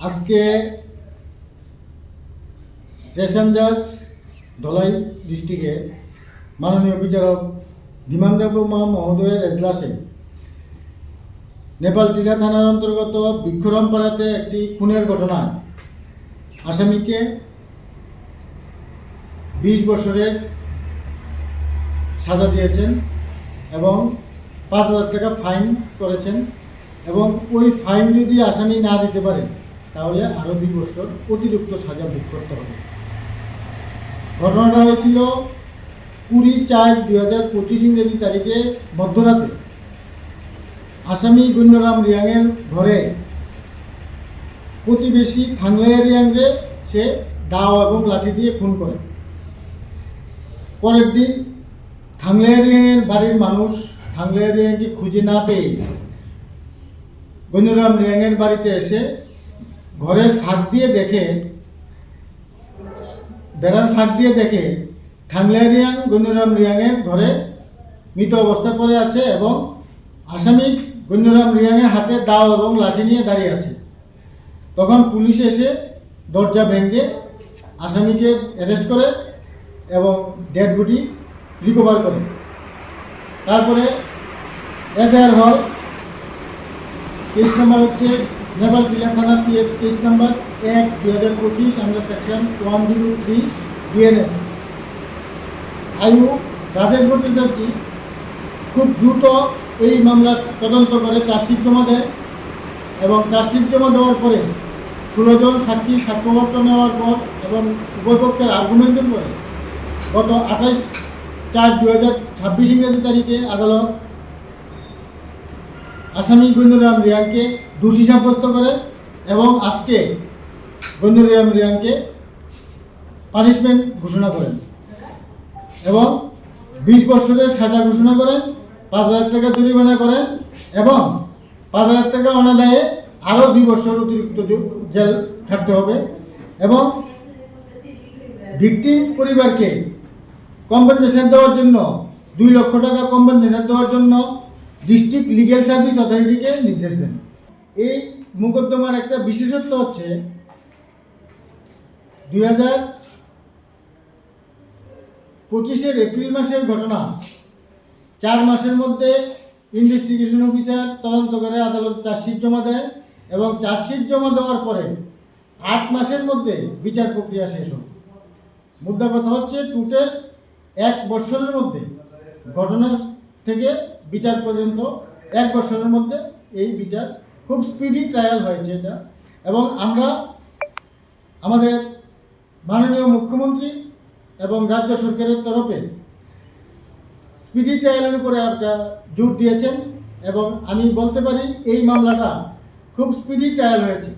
আজকে সেশন জাজ ধলাই ডিস্ট্রিক্টে মাননীয় বিচারক ধীমান দেববর্মা মহোদয়ের এজলাসে নেপালটিলা থানার অন্তর্গত বৃক্ষরামপাড়াতে একটি খুনের ঘটনায় আসামিকে 20 বছরের সাজা দিয়েছেন এবং 5,000 টাকা ফাইন করেছেন এবং ওই ফাইন যদি আসামি না দিতে পারে তাহলে আরও 2 বছর অতিরিক্ত সাজা ভোগ করতে হবে। ঘটনাটা হয়েছিল 20/4/2025 ইংরেজি তারিখে মধ্যরাতে আসামি গুন্নরাম রিয়াংয়ের ঘরে প্রতিবেশী থাংলাইয়া রিয়াংকে সে দাও এবং লাঠি দিয়ে খুন করে। পরের দিন থাংলাইয়া রিয়াংয়ের বাড়ির মানুষ থাংলাইয়া রিয়াংকে খুঁজে না পেয়ে গুন্নরাম রিয়াংয়ের বাড়িতে এসে ঘরের ফাঁক দিয়ে দেখে বেড়ার ফাঁক দিয়ে দেখে থাংলাইয়া রিয়াং গুন্নরাম রিয়াংয়ের ঘরে মৃত অবস্থা পড়ে আছে এবং আসামি গুন্নরাম রিয়াংয়ের হাতে দাও এবং লাঠি নিয়ে দাঁড়িয়ে আছে। তখন পুলিশ এসে দরজা ভেঙে আসামিকে অ্যারেস্ট করে এবং ডেড বডি রিকভার করে। তারপরে এফআইআর হয়। কেস নাম্বার হচ্ছে নেপালটিলা থানা PS case number 1/2025 under section 103 BNS. আয়ু রাজেশ ভট্টাচার্য খুব দ্রুত এই মামলা তদন্ত করে চার্জশিট জমা দেয় এবং চার্জশিট জমা দেওয়ার পরে 16 জন সাক্ষী সাক্ষ্যপত্র নেওয়ার পর এবং উভয় পক্ষের আর্গুমেন্টের পরে গত 28/4/2026 ইংরেজি তারিখে আদালত আসামি গুন্নরাম রিয়াংকে দোষী সাব্যস্ত করে এবং আজকে গুন্নরাম রিয়াংকে পানিশমেন্ট ঘোষণা করেন এবং 20 বছরের সাজা ঘোষণা করেন, 5,000 টাকা জরিমানা করেন এবং 5,000 টাকা অনাদায়ে আরও 2 বছর অতিরিক্ত জেল খাটতে হবে এবং ভিকটিম পরিবারকে কম্পেনসেশন দেওয়ার জন্য 2 লক্ষ টাকা কম্পেনসেশন দেওয়ার জন্য ডিস্ট্রিক্ট লিগ্যাল সার্ভিস অথরিটিকে নির্দেশ দেন। এই মোকদ্দমার একটা বিশেষত্ব হচ্ছে 2025 এপ্রিল মাসের ঘটনা। 4 মাসের মধ্যে ইনভেস্টিগেশন অফিসার তদন্ত করে আদালত চার্জশিট জমা দেয় এবং চার্জশিট জমা দেওয়ার পরে 8 মাসের মধ্যে বিচার প্রক্রিয়া শেষ হয়। মুদ্রা কথা হচ্ছে টোটাল 1 বছরের মধ্যে ঘটনার থেকে বিচার পর্যন্ত 1 বছরের মধ্যে এই বিচার খুব স্পিডি ট্রায়াল হয়েছে এটা এবং আমরা আমাদের মাননীয় মুখ্যমন্ত্রী এবং রাজ্য সরকারের তরফে স্পিডি ট্রায়ালের উপরে একটা জোর দিয়েছেন এবং আমি বলতে পারি এই মামলাটা খুব স্পিডি ট্রায়াল হয়েছে।